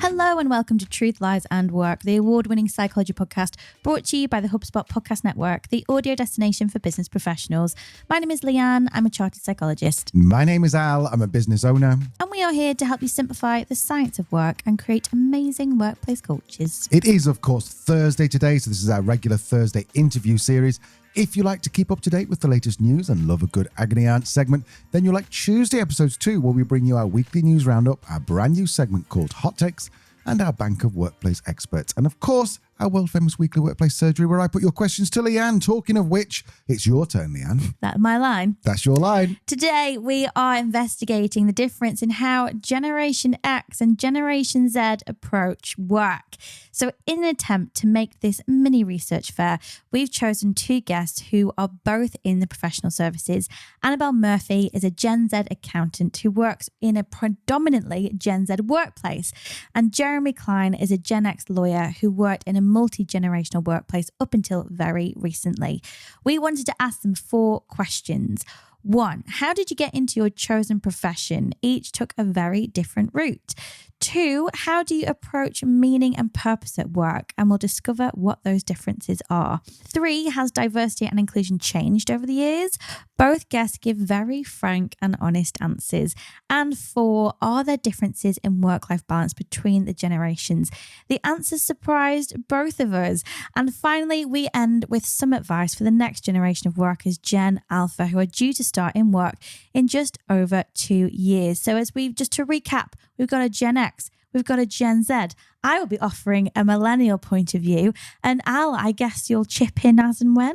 Hello and welcome to Truth, Lies and Work, the award-winning psychology podcast brought to you by the HubSpot Podcast Network, the audio destination for business professionals. My name is Leanne. I'm a chartered psychologist. My name is Al. I'm a business owner. And we are here to help you simplify the science of work and create amazing workplace cultures. It is, of course, Thursday today, so this is our regular Thursday interview series. If you like to keep up to date with the latest news and love a good agony aunt segment, then you'll like Tuesday episodes too, where we bring you our weekly news roundup, our brand new segment called Hot Takes, and our bank of workplace experts. And of course, our world-famous weekly workplace surgery, where I put your questions to Leanne. Talking of which, it's your turn, Leanne. That's my line. That's your line. Today, we are investigating the difference in how Generation X and Generation Z approach work. So in an attempt to make this mini research fair, we've chosen two guests who are both in the professional services. Annabelle Murphy is a Gen Z accountant who works in a predominantly Gen Z workplace. And Jeremy Cline is a Gen X lawyer who worked in a multi-generational workplace up until very recently. We wanted to ask them 4 questions. 1, how did you get into your chosen profession? Each took a very different route. 2, how do you approach meaning and purpose at work? And we'll discover what those differences are. 3, has diversity and inclusion changed over the years? Both guests give very frank and honest answers. And 4, are there differences in work-life balance between the generations? The answers surprised both of us. And finally, we end with some advice for the next generation of workers, Gen Alpha, who are due to start in work in just over 2 years. So just to recap, we've got a Gen X, we've got a Gen Z. I will be offering a millennial point of view. And Al, I guess you'll chip in as and when?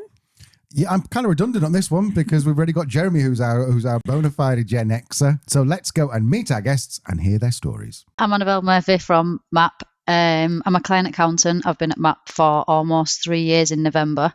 Yeah, I'm kind of redundant on this one because we've already got Jeremy, who's our bona fide Gen Xer. So let's go and meet our guests and hear their stories. I'm Annabelle Murphy from MAP. I'm a client accountant. I've been at MAP for almost 3 years in November.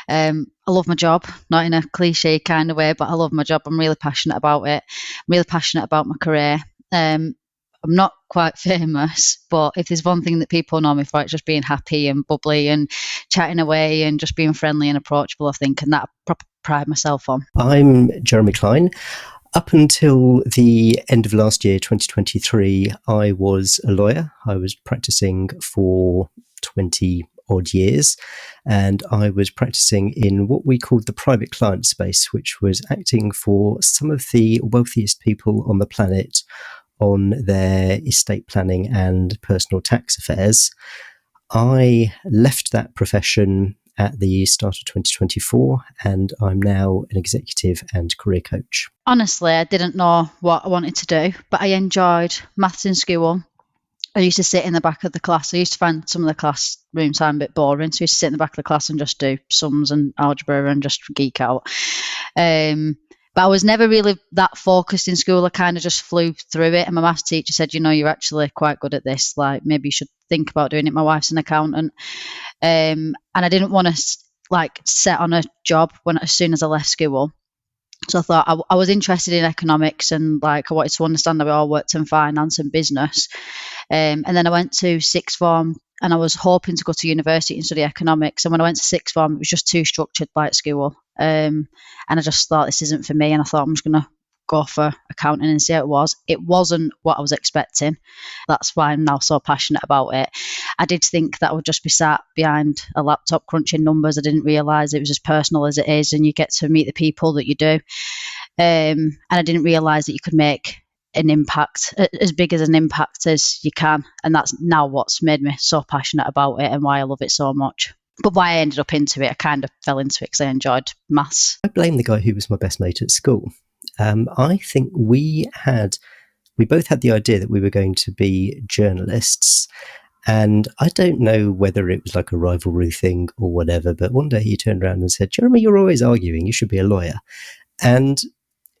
I love my job, not in a cliche kind of way, but I love my job. I'm really passionate about it. I'm really passionate about my career. I'm not quite famous, but if there's one thing that people know me for, it's just being happy and bubbly and chatting away and just being friendly and approachable, I think, and that I proper pride myself on. I'm Jeremy Cline. Up until the end of last year, 2023, I was a lawyer. I was practicing for 20 odd years, and I was practicing in what we called the private client space, which was acting for some of the wealthiest people on the planet on their estate planning and personal tax affairs. I left that profession at the start of 2024, and I'm now an executive and career coach. Honestly, I didn't know what I wanted to do, but I enjoyed maths in school. I used to sit in the back of the class. I used to find some of the classroom time a bit boring, so I used to sit in the back of the class and just do sums and algebra and just geek out. But I was never really that focused in school. I kind of just flew through it. And my maths teacher said, you know, you're actually quite good at this. Like, maybe you should think about doing it. My wife's an accountant. And I didn't want to set on a job as soon as I left school. So I thought I was interested in economics and I wanted to understand how it all worked in finance and business. And then I went to sixth form and I was hoping to go to university and study economics. And when I went to sixth form, it was just too structured like school. And I just thought this isn't for me. And I thought I'm just going to go for accounting and see how it was. It wasn't what I was expecting. That's why I'm now so passionate about it. I did think that I would just be sat behind a laptop crunching numbers. I didn't realise it was as personal as it is, and you get to meet the people that you do. And I didn't realise that you could make an impact, as big as an impact as you can. And that's now what's made me so passionate about it and why I love it so much. But why I ended up into it, I kind of fell into it because I enjoyed maths. I blame the guy who was my best mate at school. I think we both had the idea that we were going to be journalists. And I don't know whether it was like a rivalry thing or whatever, but one day he turned around and said, Jeremy, you're always arguing, you should be a lawyer. And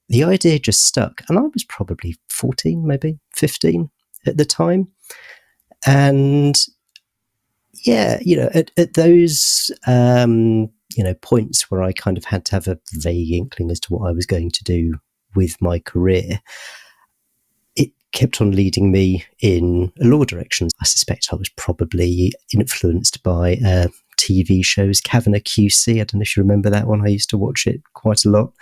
the idea just stuck. And I was probably 14, maybe 15 at the time. And yeah, at those, points where I kind of had to have a vague inkling as to what I was going to do with my career, it kept on leading me in a law direction. I suspect I was probably influenced by TV shows, Kavanagh QC. I don't know if you remember that one. I used to watch it quite a lot.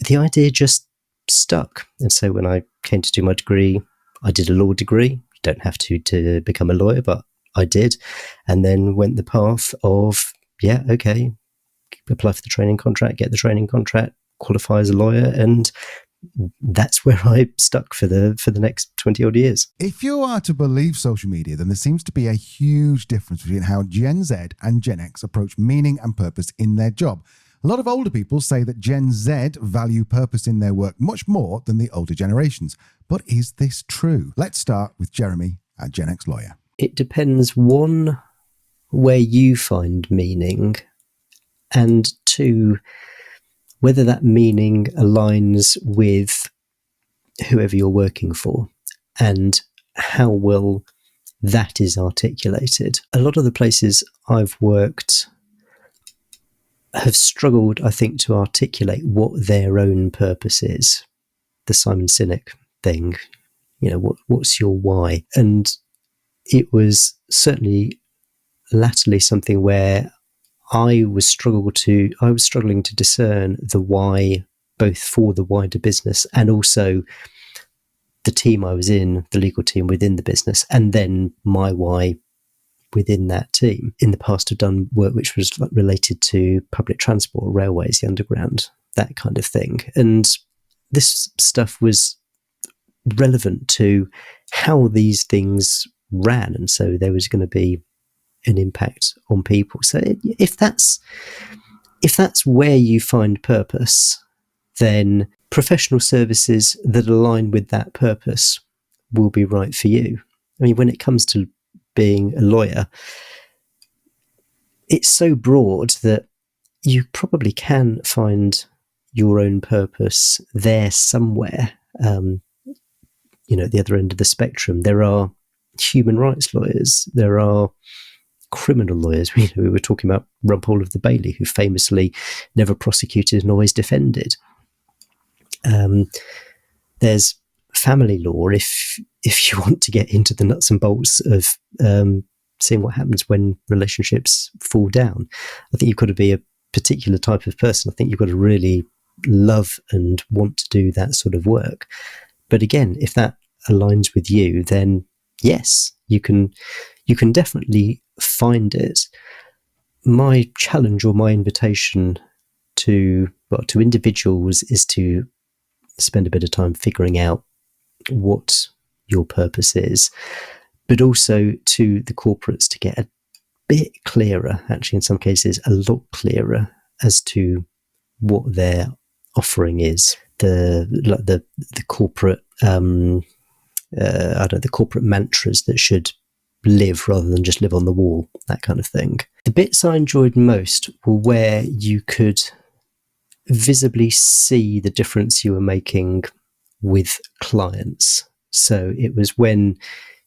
the idea just stuck. And so when I came to do my degree, I did a law degree. You don't have to become a lawyer, but I did. And then went the path of, apply for the training contract, get the training contract, qualify as a lawyer, and that's where I stuck for the next 20 odd years. If you are to believe social media, then there seems to be a huge difference between how Gen Z and Gen X approach meaning and purpose in their job. A lot of older people say that Gen Z value purpose in their work much more than the older generations. But is this true? Let's start with Jeremy, our Gen X lawyer. It depends, one, where you find meaning, and two, whether that meaning aligns with whoever you're working for and how well that is articulated. A lot of the places I've worked have struggled, I think, to articulate what their own purpose is. The Simon Sinek thing, what's your why? And it was certainly latterly something where I was struggling to discern the why, both for the wider business and also the team I was in, the legal team within the business, and then my why within that team. In the past, I've done work which was related to public transport, railways, the underground, that kind of thing. And this stuff was relevant to how these things ran. And so there was going to be an impact on people. So if that's where you find purpose, then professional services that align with that purpose will be right for you. I mean, when it comes to being a lawyer, it's so broad that you probably can find your own purpose there somewhere. At the other end of the spectrum, there are human rights lawyers, there are criminal lawyers. We were talking about Rumpole of the Bailey, who famously never prosecuted and always defended. There's family law if you want to get into the nuts and bolts of seeing what happens when relationships fall down. I think you've got to be a particular type of person. I think you've got to really love and want to do that sort of work. But again, if that aligns with you, then yes, you can definitely find it. My challenge or my invitation to individuals is to spend a bit of time figuring out what your purpose is, but also to the corporates to get a bit clearer, actually in some cases a lot clearer, as to what their offering is. The corporate the corporate mantras that should live rather than just live on the wall, that kind of thing. The bits I enjoyed most were where you could visibly see the difference you were making with clients. So it was when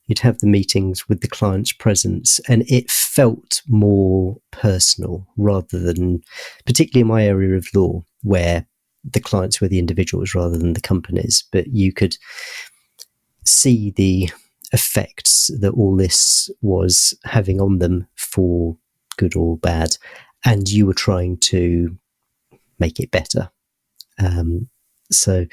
you'd have the meetings with the client's presence and it felt more personal, rather than, particularly in my area of law, where the clients were the individuals rather than the companies, but you could see the effects that all this was having on them, for good or bad, and you were trying to make it better. So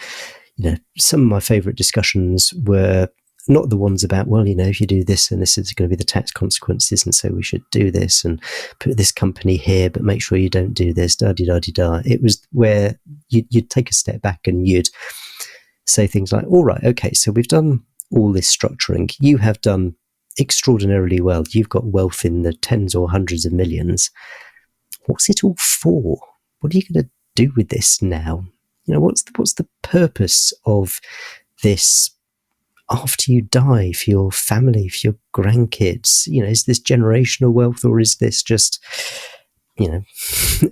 some of my favourite discussions were not the ones about, if you do this and this is going to be the tax consequences, and so we should do this and put this company here, but make sure you don't do this, da-di-da-di-da. It was where you'd take a step back and you'd say things like, all right, okay, so we've done all this structuring. You have done extraordinarily well. You've got wealth in the tens or hundreds of millions. What's it all for? What are you going to do with this now? What's the purpose of this after you die, for your family, for your grandkids? Is this generational wealth, or is this just,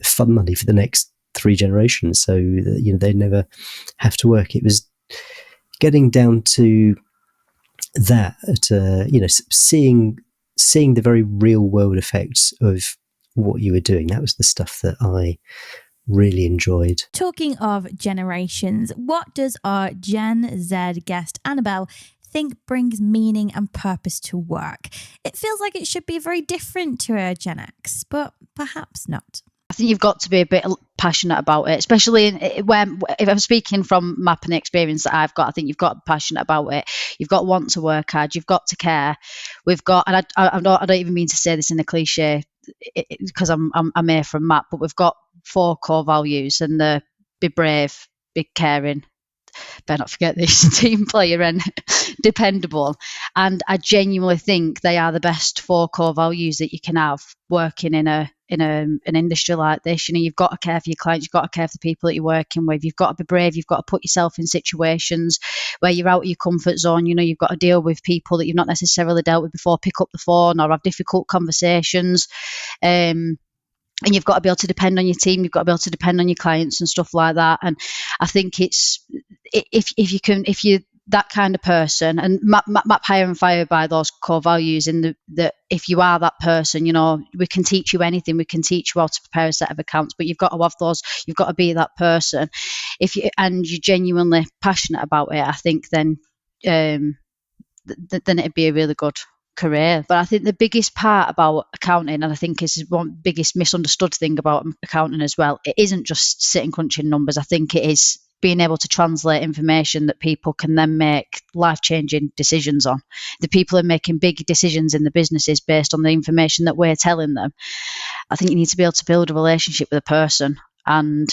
fun money for the next 3 generations, so that, they never have to work? It was getting down to that, seeing the very real world effects of what you were doing. That was the stuff that I really enjoyed. Talking of generations, what does our Gen Z guest Annabelle think brings meaning and purpose to work? It feels like it should be very different to a Gen X, but perhaps not. I think you've got to be a bit passionate about it, especially if I'm speaking from MAP and the experience that I've got. I think you've got to be passionate about it. You've got to want to work hard. You've got to care. We've got, and I don't even mean to say this in a cliche because I'm here from MAP, but we've got 4 core values, and they're be brave, be caring, better not forget this, team player, and dependable. And I genuinely think they are the best 4 core values that you can have working in an industry like this. You've got to care for your clients, you've got to care for the people that you're working with, you've got to be brave, you've got to put yourself in situations where you're out of your comfort zone. You've got to deal with people that you've not necessarily dealt with before, pick up the phone or have difficult conversations. And you've got to be able to depend on your team. You've got to be able to depend on your clients and stuff like that. And I think it's if you're that kind of person, and MAP hire and fire by those core values. In that if you are that person, we can teach you anything. We can teach you how to prepare a set of accounts, but you've got to have those. You've got to be that person. You're genuinely passionate about it, I think then it'd be a really good career. But I think the biggest part about accounting, and I think is one biggest misunderstood thing about accounting as well, it isn't just sitting crunching numbers. I think it is being able to translate information that people can then make life-changing decisions on. The people are making big decisions in the businesses based on the information that we're telling them. I think you need to be able to build a relationship with a person and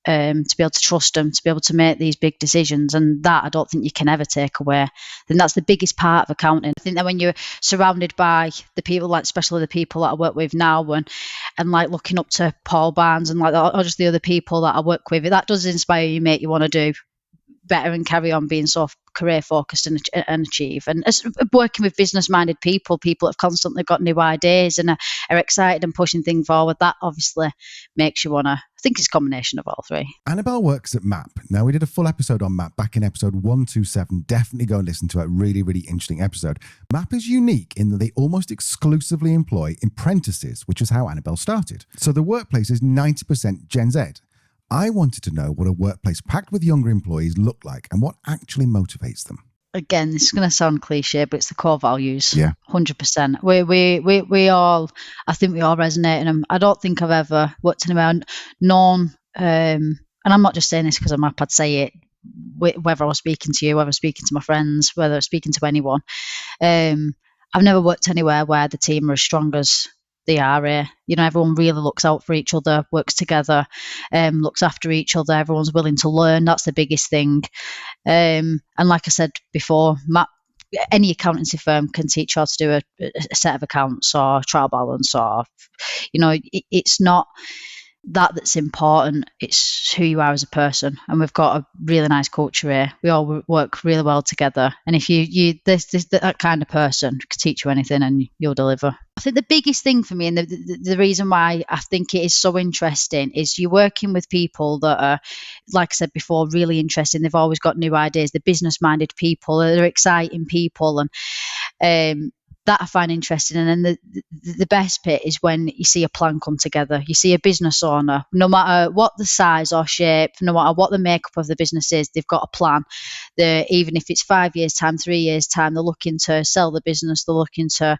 to be able to trust them, to be able to make these big decisions. And that I don't think you can ever take away. Then that's the biggest part of accounting. I think that when you're surrounded by the people, like especially the people that I work with now, and like looking up to Paul Barnes and like or just the other people that I work with, that does inspire you, make you want to do better and carry on being so career focused and achieve. And as working with business minded people have constantly got new ideas and are excited and pushing things forward, that obviously makes you want to. I think it's a combination of all 3. Annabelle works at MAP. Now, we did a full episode on MAP back in episode 127. Definitely go and listen to it. Really, really interesting episode. MAP is unique in that they almost exclusively employ apprentices, which is how Annabelle started. So the workplace is 90% Gen Z. I wanted to know what a workplace packed with younger employees looked like and what actually motivates them. Again, this is going to sound cliche, but it's the core values. Yeah, 100%. We all, I think we all resonate in them. I don't think I've ever worked anywhere known, and I'm not just saying this because I'm MAP. I'd say it whether I was speaking to you, whether I was speaking to my friends, whether I was speaking to anyone. I've never worked anywhere where the team are as strong as they are here. Everyone really looks out for each other, works together, looks after each other. Everyone's willing to learn. That's the biggest thing. And like I said before, any accountancy firm can teach you how to do a set of accounts or trial balance, or it's not that's important. It's who you are as a person, and we've got a really nice culture here. We all work really well together, and if you that kind of person can teach you anything and you'll deliver. I think the biggest thing for me, and the reason why I think it is so interesting, is you're working with people that are, like I said before, really interesting. They've always got new ideas. They're business-minded people. They're exciting people, and that I find interesting. And then the best bit is when you see a plan come together. You see a business owner, no matter what the size or shape, no matter what the makeup of the business is, they've got a plan. Even if it's 5 years' time, 3 years' time, they're looking to sell the business. They're looking to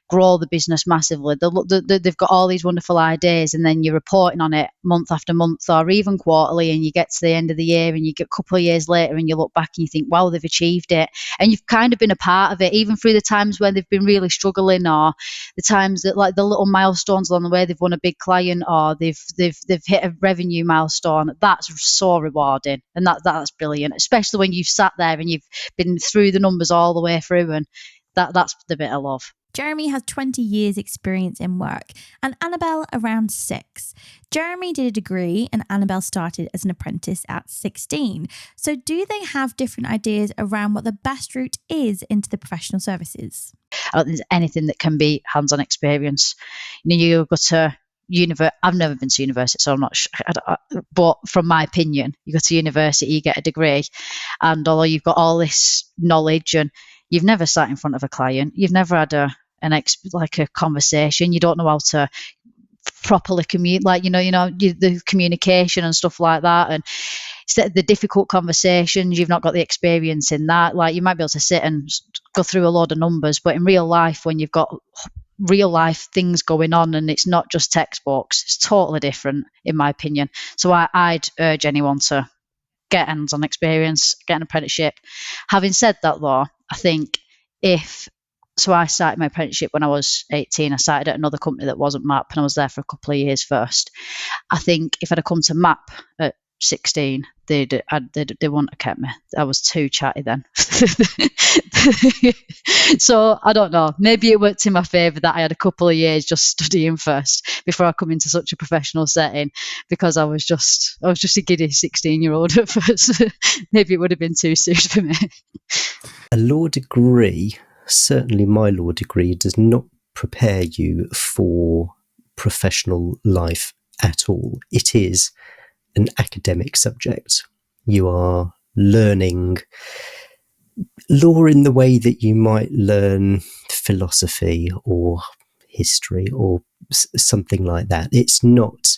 grow the business massively. They've got all these wonderful ideas, and then you're reporting on it month after month or even quarterly, and you get to the end of the year and you get a couple of years later and you look back and you think, wow, they've achieved it. And you've kind of been a part of it, even through the times when they've been really struggling, or the times that, like, the little milestones along the way, they've won a big client or they've hit a revenue milestone. That's so rewarding, and that's brilliant, especially when you've sat there and you've been through the numbers all the way through, and that's the bit I love. Jeremy has 20 years experience in work and Annabelle around 6. Jeremy did a degree and Annabelle started as an apprentice at 16. So do they have different ideas around what the best route is into the professional services? I don't think there's anything that can be hands-on experience. You go to university. I've never been to university, so I'm not sure. But from my opinion, you go to university, you get a degree, and although you've got all this knowledge and you've never sat in front of a client, you've never had a conversation, you don't know how to properly communicate, the communication and stuff like that, and the difficult conversations, you've not got the experience in that. Like, you might be able to sit and go through a load of numbers, but in real life, when you've got real life things going on, and it's not just textbooks. It's totally different, in my opinion. So I'd urge anyone to get hands-on experience, get an apprenticeship. Having said that, though, I think I started my apprenticeship when I was 18. I started at another company that wasn't MAP, and I was there for a couple of years first. I think if I'd have come to MAP at 16, they wouldn't have kept me. I was too chatty then. So I don't know. Maybe it worked in my favour that I had a couple of years just studying first before I come into such a professional setting, because I was just a giddy 16-year-old at first. Maybe it would have been too soon for me. A law degree, certainly my law degree, does not prepare you for professional life at all. It is an academic subject. You are learning law in the way that you might learn philosophy or history or something like that. It's not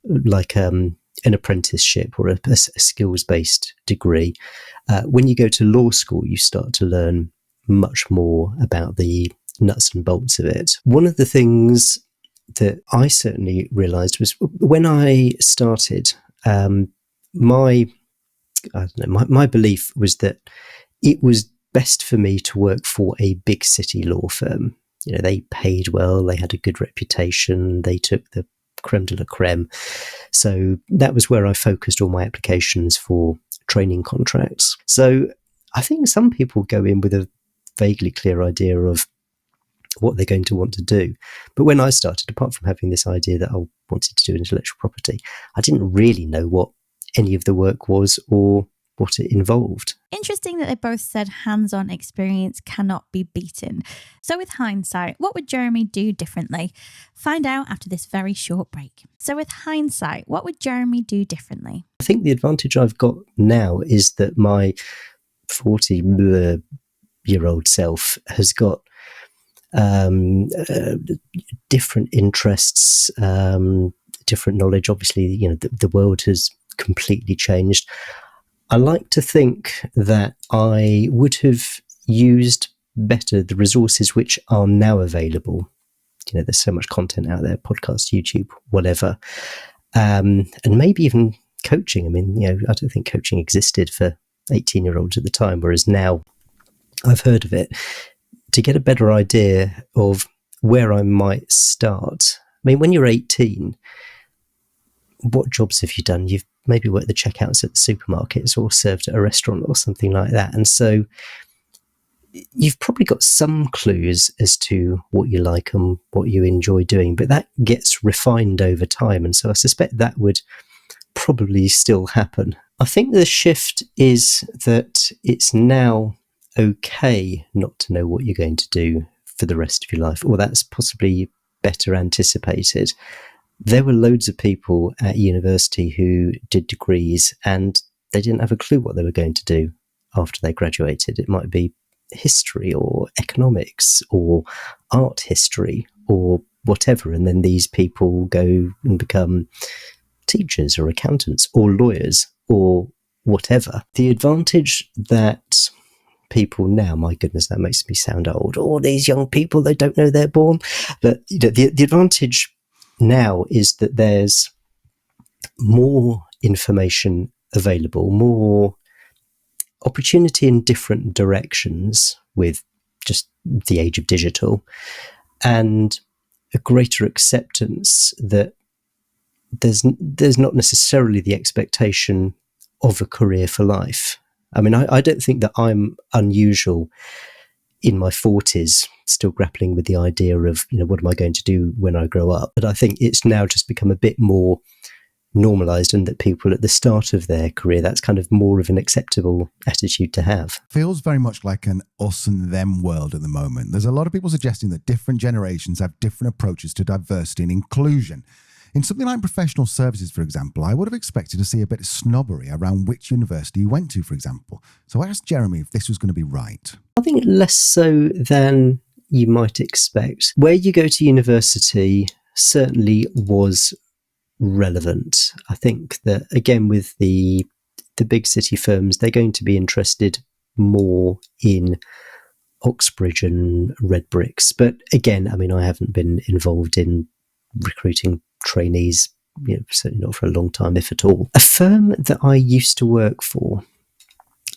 like an apprenticeship or a skills-based degree. When you go to law school, you start to learn much more about the nuts and bolts of it. One of the things that I certainly realised was when I started, my belief was that it was best for me to work for a big city law firm. You know, they paid well, they had a good reputation, they took the creme de la creme. So that was where I focused all my applications for training contracts. So I think some people go in with a vaguely clear idea of what they're going to want to do. But when I started, apart from having this idea that I wanted to do intellectual property, I didn't really know what any of the work was or what it involved. Interesting that they both said hands-on experience cannot be beaten. So with hindsight, what would Jeremy do differently? Find out after this very short break. So with hindsight, what would Jeremy do differently? I think the advantage I've got now is that my 40-year-old self has got different interests, different knowledge. Obviously, you know, the world has completely changed. I like to think that I would have used better the resources which are now available. You know, there's so much content out there, podcasts, YouTube, whatever, and maybe even coaching. I mean, you know, I don't think coaching existed for 18-year-olds at the time, whereas now I've heard of it. To get a better idea of where I might start. I mean, when you're 18, what jobs have you done? You've maybe worked the checkouts at the supermarkets or served at a restaurant or something like that. And so you've probably got some clues as to what you like and what you enjoy doing, but that gets refined over time. And so I suspect that would probably still happen. I think the shift is that it's now okay not to know what you're going to do for the rest of your life, or that's possibly better anticipated. There were loads of people at university who did degrees and they didn't have a clue what they were going to do after they graduated. It might be history or economics or art history or whatever. And then these people go and become teachers or accountants or lawyers or whatever. The advantage that people now, my goodness, that makes me sound old. All these young people, they don't know they're born. But you know, the advantage now is that there's more information available, more opportunity in different directions with just the age of digital, and a greater acceptance that there's not necessarily the expectation of a career for life. I mean, I don't think that I'm unusual in my 40s, still grappling with the idea of, you know, what am I going to do when I grow up? But I think it's now just become a bit more normalised, and that people at the start of their career, that's kind of more of an acceptable attitude to have. Feels very much like an us and them world at the moment. There's a lot of people suggesting that different generations have different approaches to diversity and inclusion. In something like professional services, for example, I would have expected to see a bit of snobbery around which university you went to, for example. So I asked Jeremy if this was going to be right. I think less so than you might expect. Where you go to university certainly was relevant. I think that, again, with the big city firms, they're going to be interested more in Oxbridge and Red Bricks. But again, I mean, I haven't been involved in recruiting trainees, certainly not for a long time, if at all. A firm that I used to work for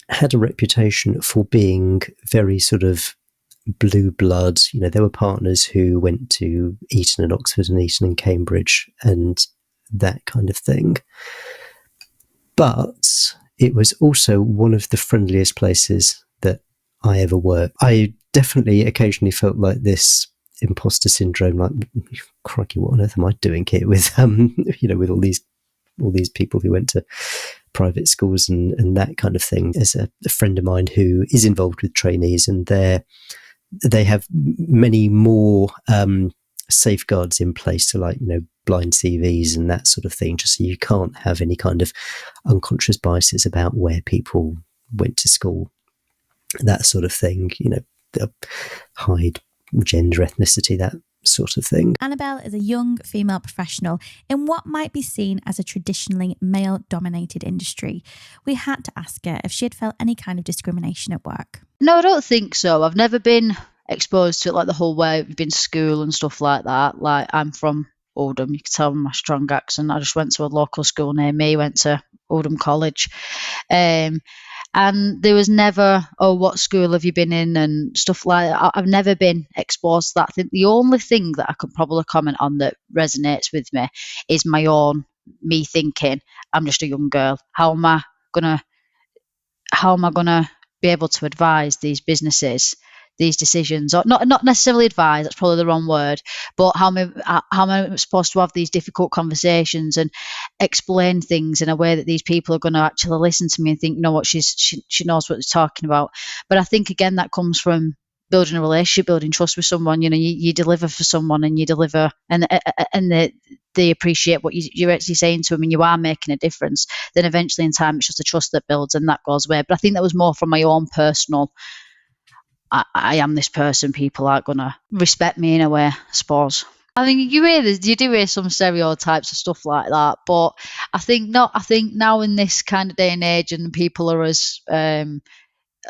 had a reputation for being very sort of blue blood. There were partners who went to Eton and Oxford and Eton and Cambridge and that kind of thing. But it was also one of the friendliest places that I ever worked. I definitely occasionally felt like this imposter syndrome, like, crikey, what on earth am I doing here with with all these people who went to private schools and that kind of thing. There's a friend of mine who is involved with trainees, and they have many more safeguards in place, so like blind CVs and that sort of thing, just so you can't have any kind of unconscious biases about where people went to school, that sort of thing. They'll hide gender, ethnicity, that sort of thing. Annabelle is a young female professional in what might be seen as a traditionally male-dominated industry. We had to ask her if she had felt any kind of discrimination at work. No, I don't think so. I've never been exposed to it like the whole way we've been to school and stuff like that. Like, I'm from Oldham, you can tell from my strong accent. I just went to a local school near me, went to Oldham College. And there was never, oh, what school have you been in and stuff like that. I've never been exposed to that. I think the only thing that I could probably comment on that resonates with me is me thinking, I'm just a young girl. How am I gonna be able to advise these businesses, these decisions, or not necessarily advise, that's probably the wrong word, but how am I supposed to have these difficult conversations and explain things in a way that these people are going to actually listen to me and think, you know what, she knows what she's talking about. But I think, again, that comes from building a relationship, building trust with someone. You deliver for someone, and you deliver, and they appreciate what you're actually saying to them, and you are making a difference. Then eventually in time, it's just a trust that builds, and that goes away. But I think that was more from my own personal, I am this person, people aren't going to respect me in a way, I suppose. I mean, you do hear some stereotypes of stuff like that, but I think now in this kind of day and age, and people are as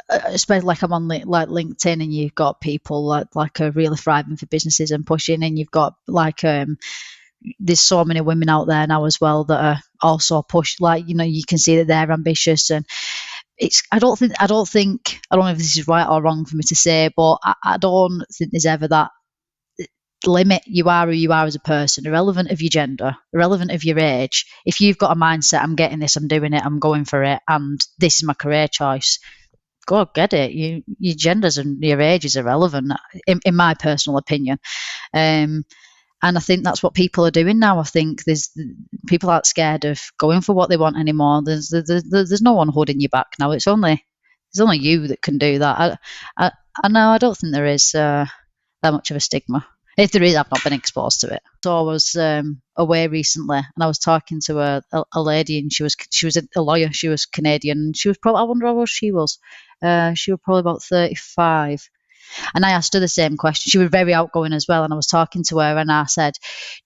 especially like I'm on like LinkedIn, and you've got people like are really thriving for businesses and pushing, and you've got like there's so many women out there now as well that are also pushed. Like, you can see that they're ambitious, and I don't know if this is right or wrong for me to say, but I don't think there's ever that limit. You are who you are as a person, irrelevant of your gender, irrelevant of your age. If you've got a mindset, I'm getting this, I'm doing it, I'm going for it, and this is my career choice, go get it. Your genders and your age is irrelevant, in my personal opinion. And I think that's what people are doing now. I think people aren't scared of going for what they want anymore. There's no one holding you back now. There's only you that can do that. I know, I don't think there is that much of a stigma. If there is, I've not been exposed to it. So I was away recently, and I was talking to a lady, and she was a lawyer. She was Canadian. She was probably, I wonder how old she was. She was probably about 35. And I asked her the same question. She was very outgoing as well. And I was talking to her, and I said,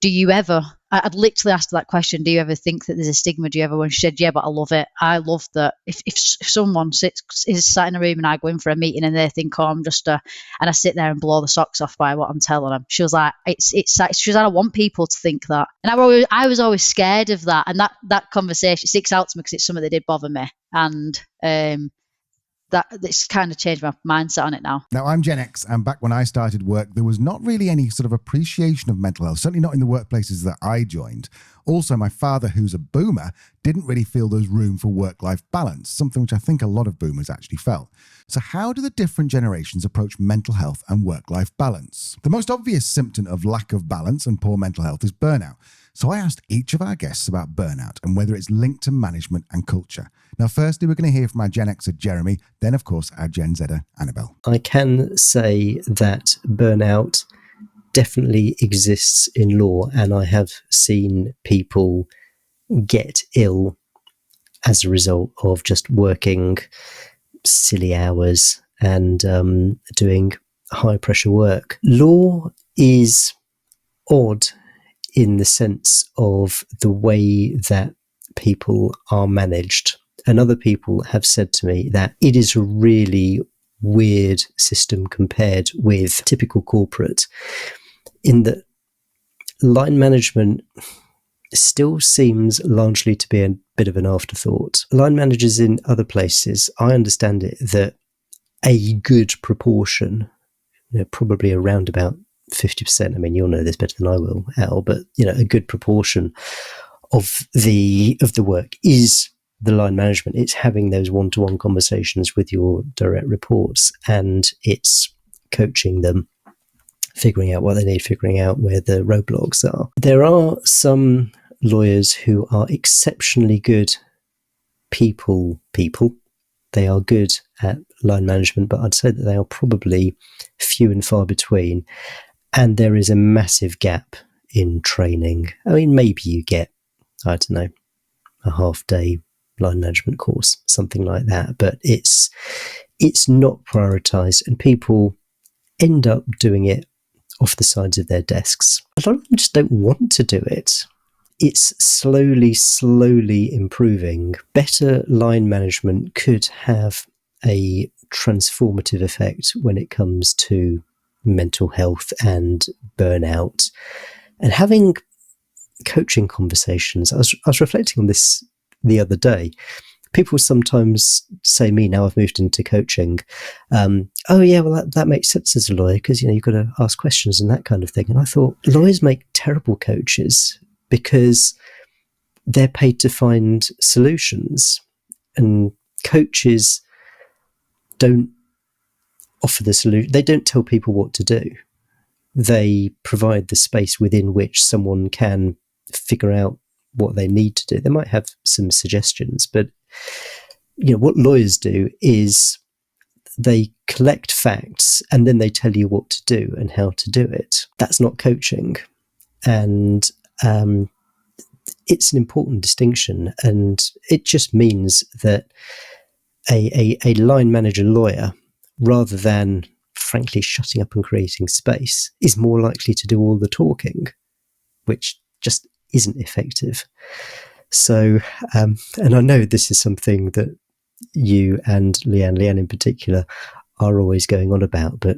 do you ever, I'd literally asked her that question, do you ever think that there's a stigma? Do you ever? And she said, yeah, but I love it. I love that if someone is sat in a room and I go in for a meeting and they think, oh, I'm just and I sit there and blow the socks off by what I'm telling them. She was like, she was like, I want people to think that. And I was always scared of that. And that conversation sticks out to me because it's something that did bother me. And it's kind of changed my mindset on it now. Now, I'm Gen X, and back when I started work, there was not really any sort of appreciation of mental health, certainly not in the workplaces that I joined. Also, my father, who's a boomer, didn't really feel there was room for work-life balance, something which I think a lot of boomers actually felt. So how do the different generations approach mental health and work-life balance? The most obvious symptom of lack of balance and poor mental health is burnout. So I asked each of our guests about burnout and whether it's linked to management and culture. Now, firstly, we're going to hear from our Gen Xer, Jeremy, then, of course, our Gen Zer, Annabelle. I can say that burnout definitely exists in law, and I have seen people get ill as a result of just working silly hours and doing high-pressure work. Law is odd in the sense of the way that people are managed. And other people have said to me that it is really weird system compared with typical corporate, in that line management still seems largely to be a bit of an afterthought. Line managers in other places, I understand it that a good proportion, probably around about 50%. I mean, you'll know this better than I will, Al, but a good proportion of the work is the line management. It's having those one-to-one conversations with your direct reports, and it's coaching them, figuring out what they need, figuring out where the roadblocks are. There are some lawyers who are exceptionally good people. They are good at line management, but I'd say that they are probably few and far between. And there is a massive gap in training. I mean, maybe you get, I don't know, a half-day line management course, something like that, but it's not prioritized, and people end up doing it off the sides of their desks. A lot of them just don't want to do it. It's slowly improving. Better line management could have a transformative effect when it comes to mental health and burnout. And having coaching conversations, I was reflecting on this the other day. People sometimes say me, now I've moved into coaching, oh yeah, well that makes sense as a lawyer, because you've got to ask questions and that kind of thing. And I thought, lawyers make terrible coaches because they're paid to find solutions, and coaches don't offer the solution. They don't tell people what to do. They provide the space within which someone can figure out what they need to do. They might have some suggestions, but what lawyers do is they collect facts and then they tell you what to do and how to do it. That's not coaching. And it's an important distinction. And it just means that a line manager lawyer, rather than frankly shutting up and creating space, is more likely to do all the talking, which just isn't effective. So, and I know this is something that you and Leanne in particular are always going on about, but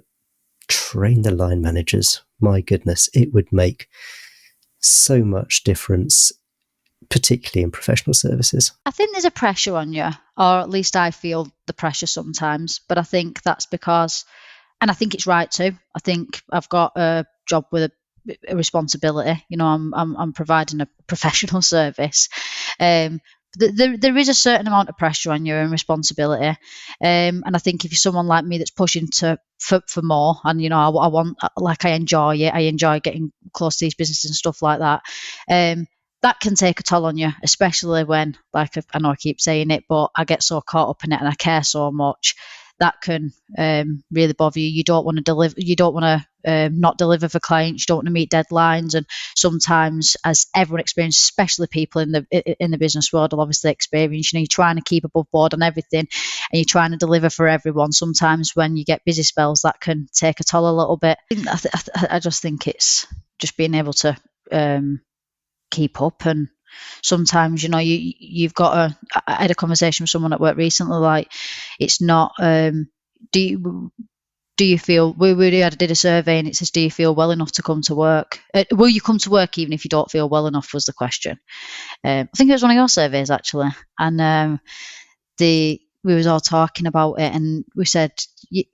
train the line managers. My goodness, it would make so much difference, particularly in professional services. I think there's a pressure on you, or at least I feel the pressure sometimes, but I think that's because, and I think it's right too, I think I've got a job with a responsibility. I'm providing a professional service. There is a certain amount of pressure on you and responsibility, and I think if you're someone like me that's pushing for more, and I want, like, I enjoy it, I enjoy getting close to these businesses and stuff like that, that can take a toll on you, especially when, like, I know I keep saying it, but I get so caught up in it and I care so much. That can really bother you. You don't want to deliver. You don't want to not deliver for clients. You don't want to meet deadlines. And sometimes, as everyone experiences, especially people in the business world will obviously experience, you're trying to keep above board on everything, and you're trying to deliver for everyone. Sometimes when you get busy spells, that can take a toll a little bit. I just think it's just being able to keep up. And sometimes, you've got to, I had a conversation with someone at work recently, like, it's not, do you feel, we did a survey and it says, do you feel well enough to come to work? Will you come to work even if you don't feel well enough, was the question. I think it was one of your surveys actually. And we was all talking about it, and we said,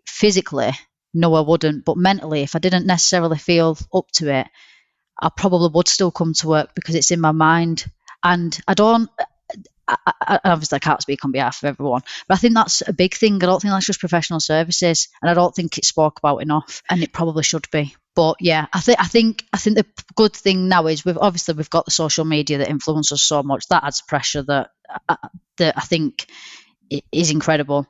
physically, no, I wouldn't, but mentally, if I didn't necessarily feel up to it, I probably would still come to work because it's in my mind. And I obviously I can't speak on behalf of everyone, but I think that's a big thing. I don't think that's just professional services, and I don't think it's spoke about enough, and it probably should be. But yeah, I think the good thing now is we've got the social media that influences us so much. That adds pressure that I think is incredible.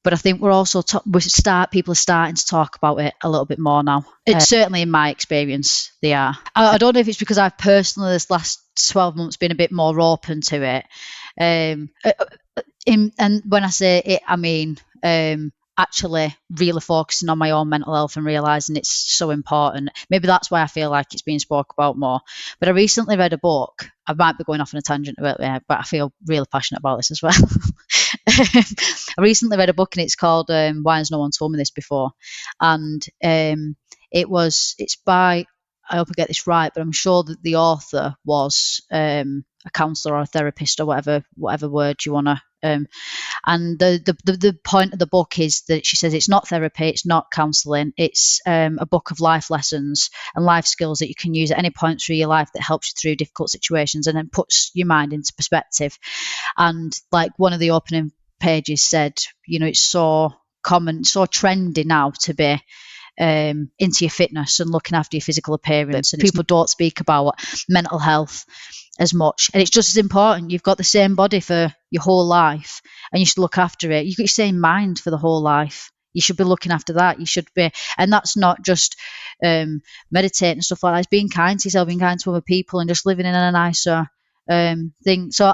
But I think we're also people are starting to talk about it a little bit more now. It's certainly in my experience, they are. I don't know if it's because I've personally this last 12 months been a bit more open to it. And when I say it, I mean actually really focusing on my own mental health and realising it's so important. Maybe that's why I feel like it's being spoke about more. But I recently read a book. I might be going off on a tangent about it, but I feel really passionate about this as well. I recently read a book and it's called Why Has No One Told Me This Before? And it's by, I hope I get this right, but I'm sure that the author was a counsellor or a therapist or whatever word you want to. And the point of the book is that she says it's not therapy, it's not counselling, it's a book of life lessons and life skills that you can use at any point through your life that helps you through difficult situations and then puts your mind into perspective. And like one of the opening pages said, it's so common, so trendy now to be into your fitness and looking after your physical appearance, and people don't speak about mental health as much, and it's just as important. You've got the same body for your whole life and you should look after it. You've got your same mind for the whole life, you should be looking after that. You should be, and that's not just meditating and stuff like that, it's being kind to yourself, being kind to other people, and just living in a nicer thing. So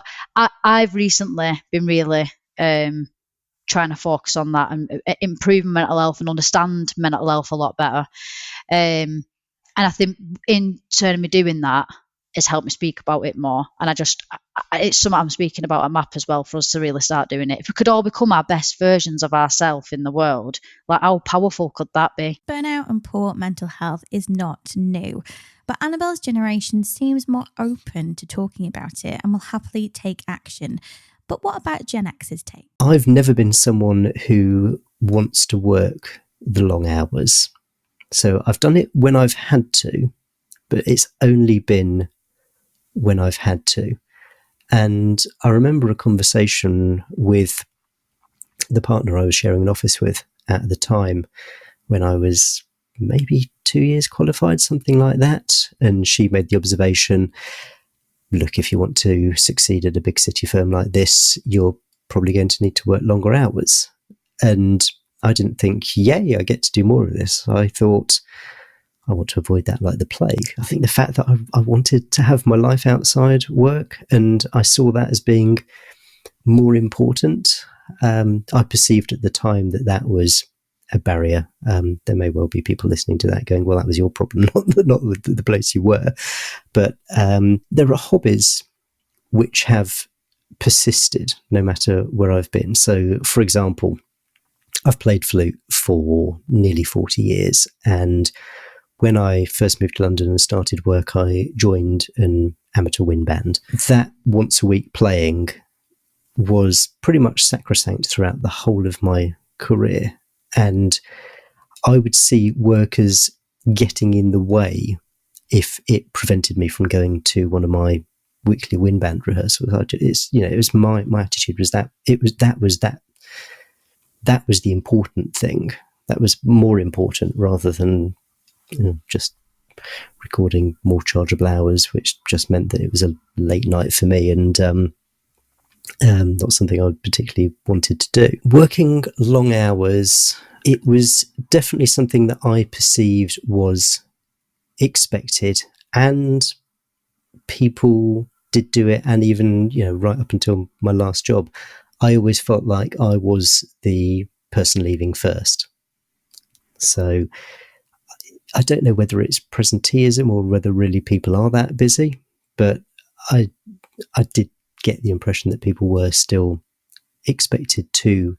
I've recently been really trying to focus on that and improve mental health and understand mental health a lot better. And I think in turn of me doing that has helped me speak about it more. And it's something I'm speaking about at MAP as well, for us to really start doing it. If we could all become our best versions of ourselves in the world, like how powerful could that be? Burnout and poor mental health is not new, but Annabelle's generation seems more open to talking about it and will happily take action. But what about Gen X's take? I've never been someone who wants to work the long hours. So I've done it when I've had to, but it's only been when I've had to. And I remember a conversation with the partner I was sharing an office with at the time when I was maybe 2 years qualified, something like that. And she made the observation, look, if you want to succeed at a big city firm like this, you're probably going to need to work longer hours. And I didn't think, yay, I get to do more of this. I thought, I want to avoid that like the plague. I think the fact that I wanted to have my life outside work, and I saw that as being more important. I perceived at the time that was a barrier. There may well be people listening to that going, well, that was your problem, not the place you were. But there are hobbies which have persisted no matter where I've been. So, for example, I've played flute for nearly 40 years. And when I first moved to London and started work, I joined an amateur wind band. That once a week playing was pretty much sacrosanct throughout the whole of my career. And I would see work as getting in the way if it prevented me from going to one of my weekly wind band rehearsals. It was my attitude was that that was the important thing. That was more important rather than just recording more chargeable hours, which just meant that it was a late night for me, and not something I particularly wanted to do. Working long hours, it was definitely something that I perceived was expected, and people did do it. And even, right up until my last job, I always felt like I was the person leaving first. So I don't know whether it's presenteeism or whether really people are that busy, but I did get the impression that people were still expected to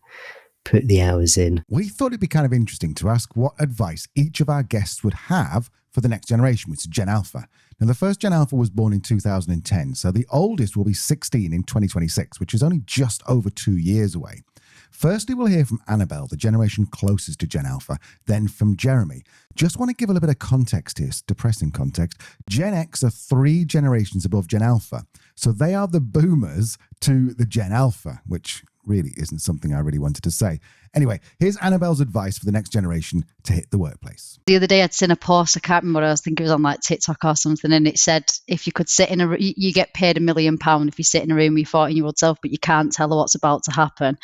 put the hours in. We thought it'd be kind of interesting to ask what advice each of our guests would have for the next generation, which is Gen Alpha. Now, the first Gen Alpha was born in 2010, so the oldest will be 16 in 2026, which is only just over 2 years away. Firstly, we'll hear from Annabelle, the generation closest to Gen Alpha, then from Jeremy. Just want to give a little bit of context here, depressing context. Gen X are 3 generations above Gen Alpha. So they are the boomers to the Gen Alpha, which really isn't something I really wanted to say. Anyway, here's Annabelle's advice for the next generation to hit the workplace. The other day I'd seen a post, I can't remember what I was thinking, it was on like TikTok or something, and it said if you could sit in you get paid £1 million if you sit in a room with your 14-year-old self, but you can't tell her what's about to happen.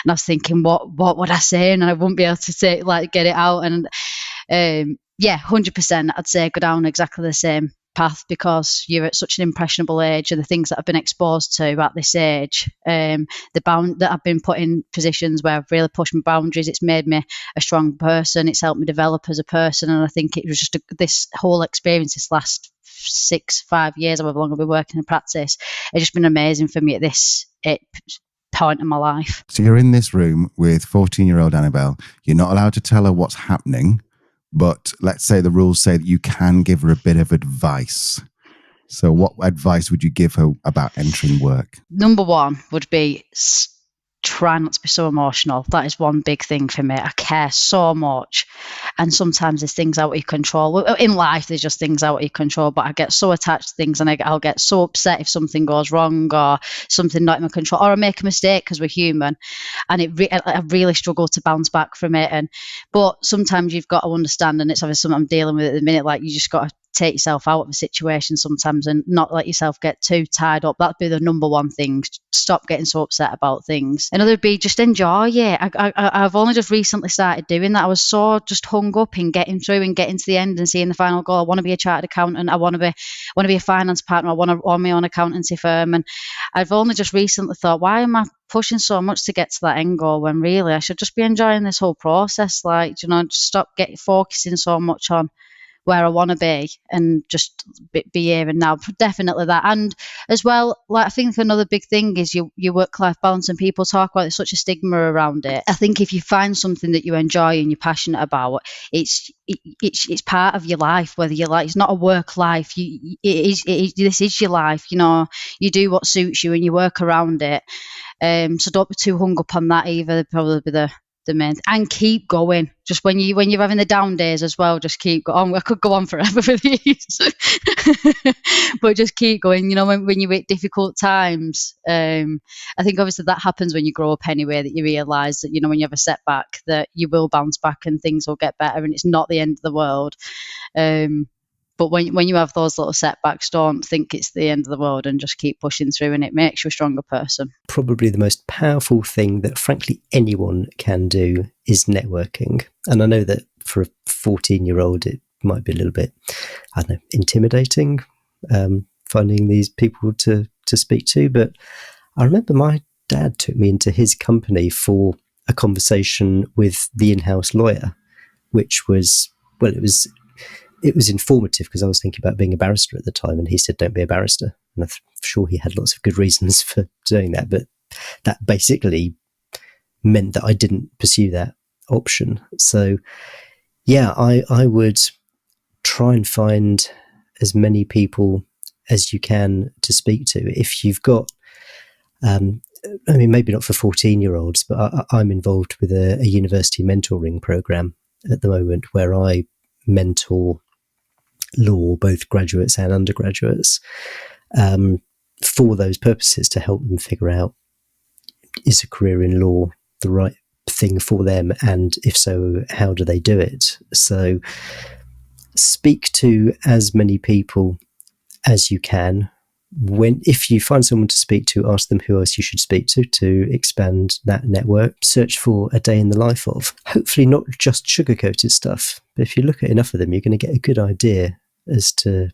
And I was thinking, what would I say? And I wouldn't be able to say, get it out. And 100%, I'd say go down exactly the same path, because you're at such an impressionable age, and the things that I've been exposed to at this age, that I've been put in positions where I've really pushed my boundaries. It's made me a strong person. It's helped me develop as a person. And I think it was just this whole experience, this last 5 years, however long I've been working in practice, it's just been amazing for me at this point in my life. So you're in this room with 14-year-old Annabelle. You're not allowed to tell her what's happening, but let's say the rules say that you can give her a bit of advice. So what advice would you give her about entering work? Number one would be try not to be so emotional. That is one big thing for me. I care so much. And sometimes there's things out of your control. In life, there's just things out of your control, but I get so attached to things and I'll get so upset if something goes wrong or something not in my control, or I make a mistake because we're human. And I really struggle to bounce back from it. But sometimes you've got to understand, and it's obviously something I'm dealing with at the minute, like you just got to take yourself out of a situation sometimes and not let yourself get too tied up. That'd be the number one thing. Stop getting so upset about things. Another would be just enjoy it. I've only just recently started doing that. I was so just hung up in getting through and getting to the end and seeing the final goal. I want to be a chartered accountant. I want to be a finance partner. I want to own my own accountancy firm. And I've only just recently thought, why am I pushing so much to get to that end goal when really I should just be enjoying this whole process? Like, just stop focusing so much on where I want to be and just be here and now. Definitely that. And as well, like I think another big thing is your work-life balance, and people talk about it, such a stigma around it. I think if you find something that you enjoy and you're passionate about, it's part of your life, whether you like, it's not a work life. This is your life, you do what suits you and you work around it. So don't be too hung up on that either. Probably be the main, and keep going. Just when you're having the down days as well, just keep going. I could go on forever with these, but just keep going. When you hit difficult times, I think obviously that happens when you grow up anyway. That you realise that when you have a setback, that you will bounce back and things will get better, and it's not the end of the world. But when you have those little setbacks, don't think it's the end of the world and just keep pushing through, and it makes you a stronger person. Probably the most powerful thing that frankly anyone can do is networking. And I know that for a 14-year-old, it might be a little bit, intimidating, finding these people to speak to. But I remember my dad took me into his company for a conversation with the in-house lawyer, which was, it was informative because I was thinking about being a barrister at the time, and he said, don't be a barrister. And I'm sure he had lots of good reasons for doing that, but that basically meant that I didn't pursue that option. So yeah, I would try and find as many people as you can to speak to. If you've got, maybe not for 14-year-olds, but I'm involved with a university mentoring program at the moment where I mentor law, both graduates and undergraduates, for those purposes, to help them figure out, is a career in law the right thing for them, and if so, how do they do it? So speak to as many people as you can. If you find someone to speak to, ask them who else you should speak to expand that network. Search for a day in the life of, hopefully not just sugar-coated stuff, but if you look at enough of them, you're going to get a good idea as to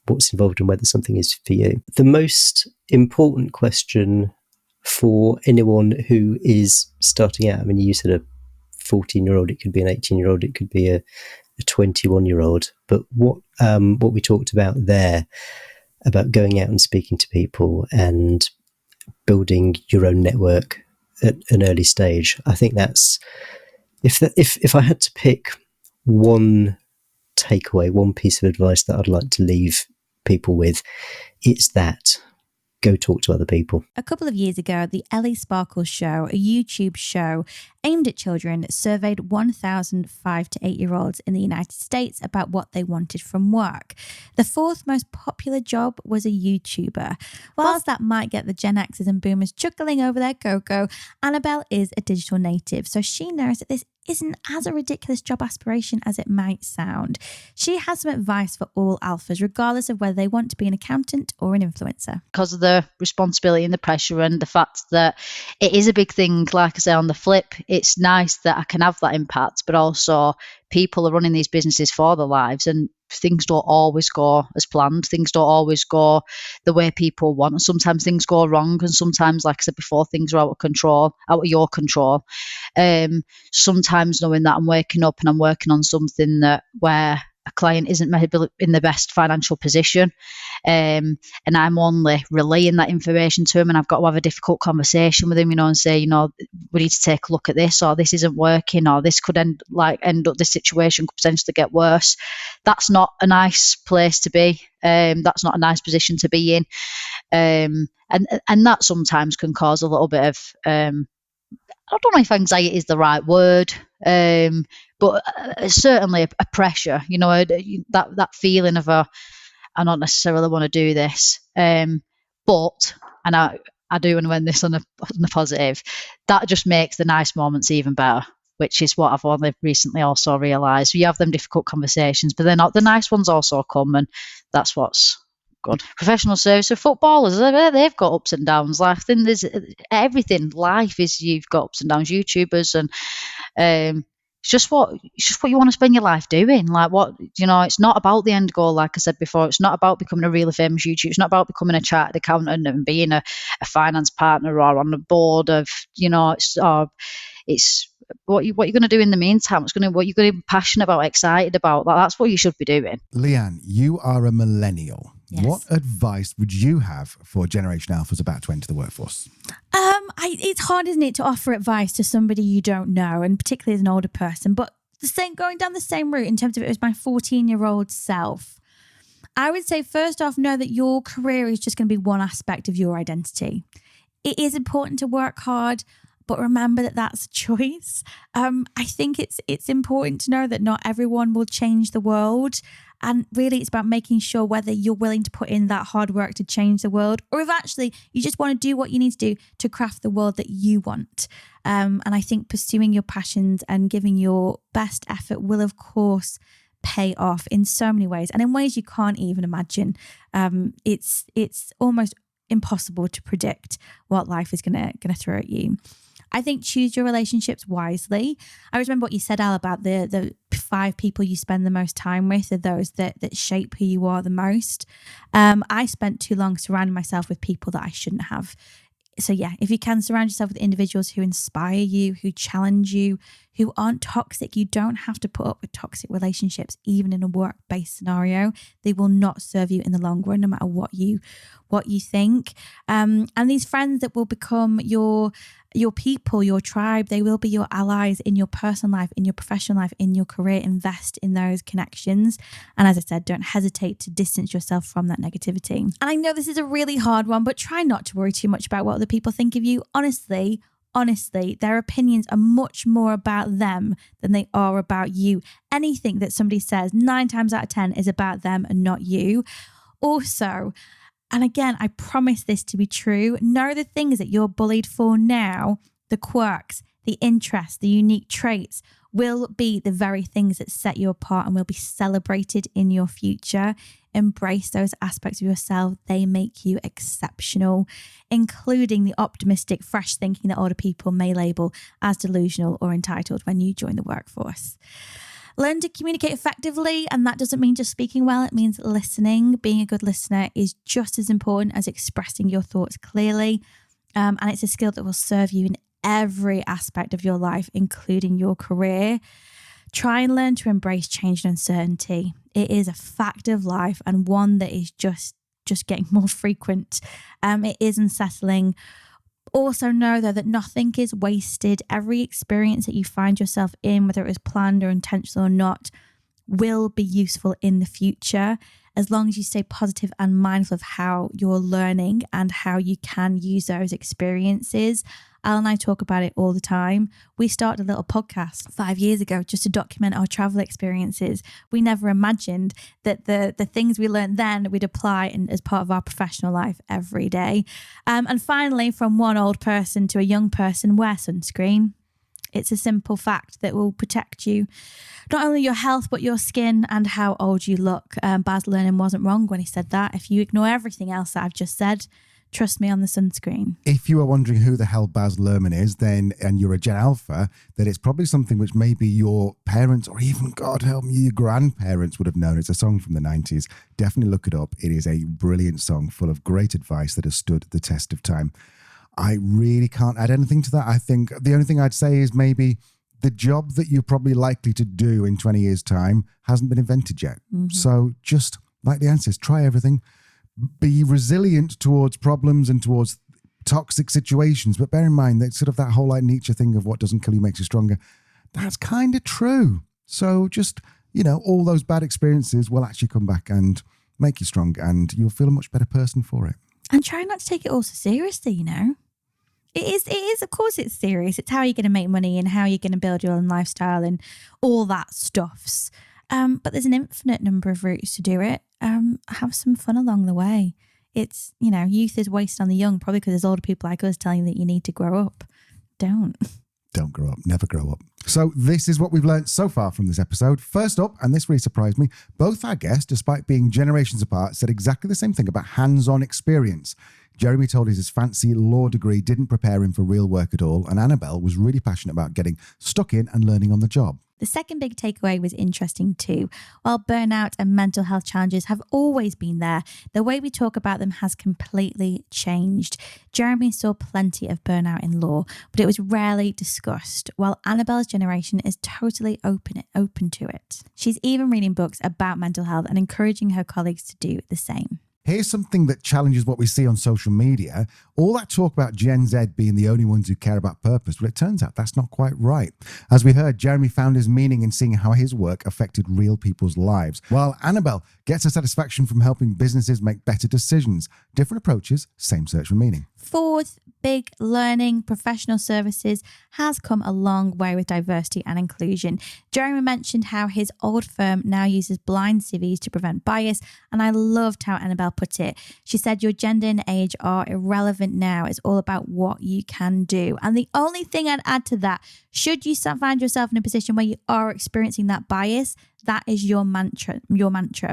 what's involved and whether something is for you. The most important question for anyone who is starting out, you said a 14-year-old, it could be an 18-year-old, it could be a 21-year-old, but what we talked about there, about going out and speaking to people and building your own network at an early stage, I think that's, if I had to pick one takeaway, one piece of advice that I'd like to leave people with, it's that. Go talk to other people. A couple of years ago, the Ellie Sparkle Show, a YouTube show aimed at children, surveyed 1,000 5 to 8-year-olds in the United States about what they wanted from work. The fourth most popular job was a YouTuber. Whilst that might get the Gen Xers and Boomers chuckling over their cocoa, Annabelle is a digital native, so she knows that this isn't as a ridiculous job aspiration as it might sound. She has some advice for all alphas, regardless of whether they want to be an accountant or an influencer. Because of the responsibility and the pressure and the fact that it is a big thing, like I say, on the flip, it's nice that I can have that impact, but also people are running these businesses for their lives, and things don't always go as planned. Things don't always go the way people want. And sometimes things go wrong. And sometimes, like I said before, things are out of your control. Sometimes knowing that I'm waking up and I'm working on something where a client isn't maybe in the best financial position, and I'm only relaying that information to him, and I've got to have a difficult conversation with him, and say, we need to take a look at this, or this isn't working, or this could end up, this situation could potentially get worse. That's not a nice place to be. That's not a nice position to be in. And that sometimes can cause a little bit of, I don't know if anxiety is the right word, but certainly a pressure, that feeling of I don't necessarily want to do this. But, and I do want to end this on a positive, that just makes the nice moments even better, which is what I've only recently also realised. You have them difficult conversations, but the nice ones also come, and that's what's good. Professional service for footballers, they've got ups and downs. I think there's everything. Life is, you've got ups and downs. YouTubers, and it's just what you want to spend your life doing. It's not about the end goal. Like I said before, it's not about becoming a really famous YouTuber. It's not about becoming a chartered accountant and being a finance partner or on the board of, it's what you're going to do in the meantime. What you're going to be passionate about, excited about. That's what you should be doing. Leanne, you are a millennial. Yes. What advice would you have for Generation Alphas about to enter the workforce? It's hard, isn't it, to offer advice to somebody you don't know, and particularly as an older person. But going down the same route in terms of it was my 14-year-old self, I would say, first off, know that your career is just going to be one aspect of your identity. It is important to work hard, but remember that that's a choice. I think it's important to know that not everyone will change the world. And really, it's about making sure whether you're willing to put in that hard work to change the world, or if actually you just want to do what you need to do to craft the world that you want. And I think pursuing your passions and giving your best effort will, of course, pay off in so many ways, and in ways you can't even imagine. It's almost impossible to predict what life is gonna throw at you. I think choose your relationships wisely. I always remember what you said, Al, about the 5 people you spend the most time with are those that shape who you are the most. I spent too long surrounding myself with people that I shouldn't have. So yeah, if you can surround yourself with individuals who inspire you, who challenge you, who aren't toxic. You don't have to put up with toxic relationships, even in a work-based scenario. They will not serve you in the long run, no matter what you think. And these friends that will become your people, your tribe, they will be your allies in your personal life, in your professional life, in your career. Invest in those connections. And as I said, don't hesitate to distance yourself from that negativity. And I know this is a really hard one, but try not to worry too much about what other people think of you. Honestly, their opinions are much more about them than they are about you. Anything that somebody says 9 times out of 10 is about them and not you. Also, and again, I promise this to be true, know the things that you're bullied for now, the quirks, the interests, the unique traits, will be the very things that set you apart and will be celebrated in your future. Embrace those aspects of yourself. They make you exceptional, including the optimistic, fresh thinking that older people may label as delusional or entitled when you join the workforce. Learn to communicate effectively, and that doesn't mean just speaking well, it means listening. Being a good listener is just as important as expressing your thoughts clearly, and it's a skill that will serve you in every aspect of your life, including your career. Try and learn to embrace change and uncertainty. It is a fact of life, and one that is just getting more frequent. It is unsettling. Also know, though, that nothing is wasted. Every experience that you find yourself in, whether it was planned or intentional or not, will be useful in the future, as long as you stay positive and mindful of how you're learning and how you can use those experiences. Al and I talk about it all the time. We started a little podcast 5 years ago just to document our travel experiences. We never imagined that the things we learned then we'd apply as part of our professional life every day. And finally, from one old person to a young person, wear sunscreen. It's a simple fact that will protect you, not only your health, but your skin and how old you look. Baz Luhrmann wasn't wrong when he said that. If you ignore everything else that I've just said, trust me on the sunscreen. If you are wondering who the hell Baz Luhrmann is, then, and you're a Gen Alpha, then it's probably something which maybe your parents or even, God help me, your grandparents would have known. It's a song from the 90s. Definitely look it up. It is a brilliant song full of great advice that has stood the test of time. I really can't add anything to that. I think the only thing I'd say is maybe the job that you're probably likely to do in 20 years' time hasn't been invented yet. So just like the answers, try everything. Be resilient towards problems and towards toxic situations. But bear in mind that sort of that whole like Nietzsche thing of what doesn't kill you makes you stronger. That's kind of true. So just, all those bad experiences will actually come back and make you strong, and you'll feel a much better person for it. And try not to take it all so seriously, It is, of course it's serious. It's how you're going to make money and how you're going to build your own lifestyle and all that stuffs. But there's an infinite number of routes to do it. Have some fun along the way. It's, youth is wasted on the young, probably because there's older people like us telling you that you need to grow up. Don't grow up. Never grow up. So this is what we've learned so far from this episode. First up, and this really surprised me, both our guests, despite being generations apart, said exactly the same thing about hands-on experience. Jeremy told us his fancy law degree didn't prepare him for real work at all, and Annabelle was really passionate about getting stuck in and learning on the job. The second big takeaway was interesting too. While burnout and mental health challenges have always been there, the way we talk about them has completely changed. Jeremy saw plenty of burnout in law, but it was rarely discussed, while Annabelle's generation is totally open to it. She's even reading books about mental health and encouraging her colleagues to do the same. Here's something that challenges what we see on social media. All that talk about Gen Z being the only ones who care about purpose, but it turns out that's not quite right. As we heard, Jeremy found his meaning in seeing how his work affected real people's lives, while Annabelle gets her satisfaction from helping businesses make better decisions. Different approaches, same search for meaning. Fourth, big learning, professional services has come a long way with diversity and inclusion. Jeremy mentioned how his old firm now uses blind CVs to prevent bias, and I loved how Annabelle put it. She said, your gender and age are irrelevant now. It's all about what you can do. And the only thing I'd add to that, should you find yourself in a position where you are experiencing that bias, that is your mantra.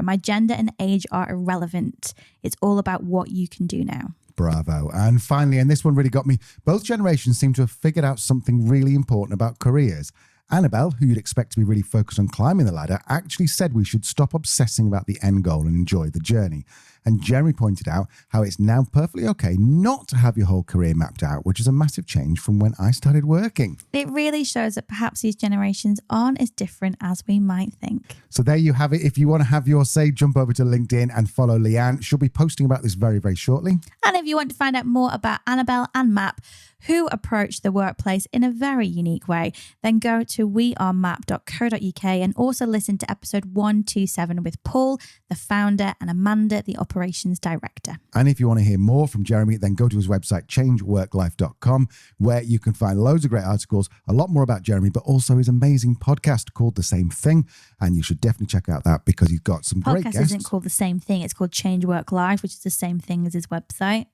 My gender and age are irrelevant. It's all about what you can do now. Bravo. And finally, and this one really got me, both generations seem to have figured out something really important about careers. Annabelle, who you'd expect to be really focused on climbing the ladder, actually said we should stop obsessing about the end goal and enjoy the journey. And Jeremy pointed out how it's now perfectly okay not to have your whole career mapped out, which is a massive change from when I started working. It really shows that perhaps these generations aren't as different as we might think. So there you have it. If you want to have your say, jump over to LinkedIn and follow Leanne. She'll be posting about this very, very shortly. And if you want to find out more about Annabelle and Map, who approach the workplace in a very unique way, then go to wearemap.co.uk and also listen to episode 127 with Paul, the founder, and Amanda, the operations director. And if you want to hear more from Jeremy, then go to his website, changeworklife.com, where you can find loads of great articles, a lot more about Jeremy, but also his amazing podcast called The Same Thing. And you should definitely check out that because he's got some great guests. Podcast isn't called The Same Thing. It's called Change Work Life, which is the same thing as his website.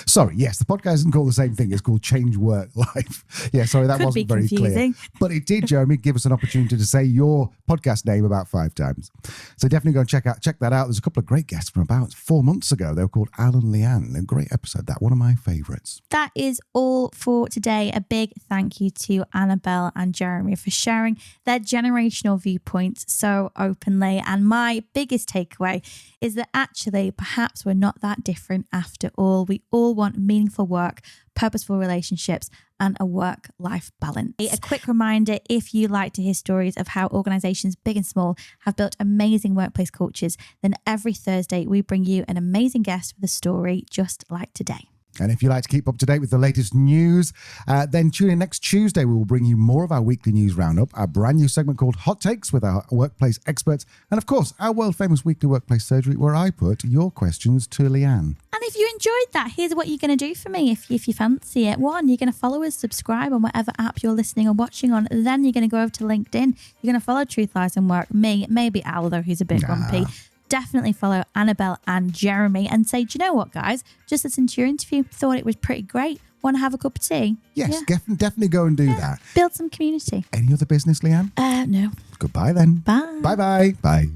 Sorry, yes, the podcast isn't called The Same Thing. It's called Change Work Life. Yeah, sorry, that wasn't very clear. But it did, Jeremy, give us an opportunity to say your podcast name about 5 times. So definitely go and check that out. There's a couple of great guests from about 4 months ago. They were called Al and Leanne. A great episode, that one of my favourites. That is all for today. A big thank you to Annabelle and Jeremy for sharing their generational viewpoints so openly. And my biggest takeaway is that actually perhaps we're not that different after all. We all want meaningful work, purposeful relationships, and a work-life balance. A quick reminder, if you like to hear stories of how organizations big and small have built amazing workplace cultures, then every Thursday we bring you an amazing guest with a story just like today. And if you like to keep up to date with the latest news, then tune in next Tuesday. We will bring you more of our weekly news roundup, our brand new segment called Hot Takes with our workplace experts, and of course, our world famous weekly workplace surgery where I put your questions to Leanne. And if you enjoyed that, here's what you're going to do for me if you fancy it. 1, you're going to follow us, subscribe on whatever app you're listening or watching on. Then you're going to go over to LinkedIn. You're going to follow Truth, Lies and Work. Me, maybe Al, though, who's a bit grumpy. Definitely follow Annabelle and Jeremy and say, do you know what, guys? Just listened to your interview. Thought it was pretty great. Want to have a cup of tea? Yes, definitely go and do that. Build some community. Any other business, Leanne? No. Goodbye then. Bye. Bye-bye. Bye.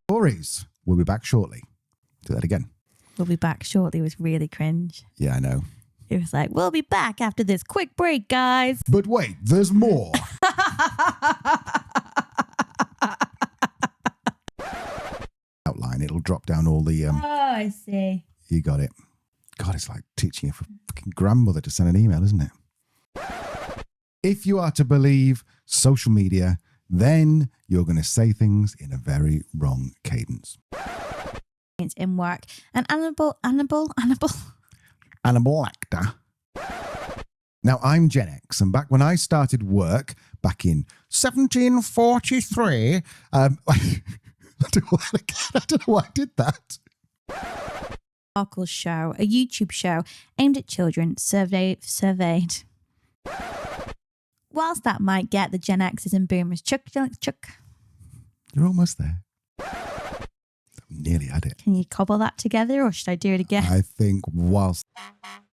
Stories. We'll be back shortly. Do that again. We'll be back shortly was really cringe. Yeah, I know. It was like, we'll be back after this quick break, guys. But wait, there's more. Outline, it'll drop down all the I see. You got it. God, it's like teaching your fucking grandmother to send an email, isn't it? If you are to believe social media, then you're going to say things in a very wrong cadence. In work. And Annabelle actor. Now, I'm Gen X, and back when I started work back in 1743, I don't know why I did that. Sparkle's show, a YouTube show aimed at children surveyed. Whilst that might get the Gen Xers and boomers chuck. You're almost there. Nearly had it. Can you cobble that together or should I do it again? I think whilst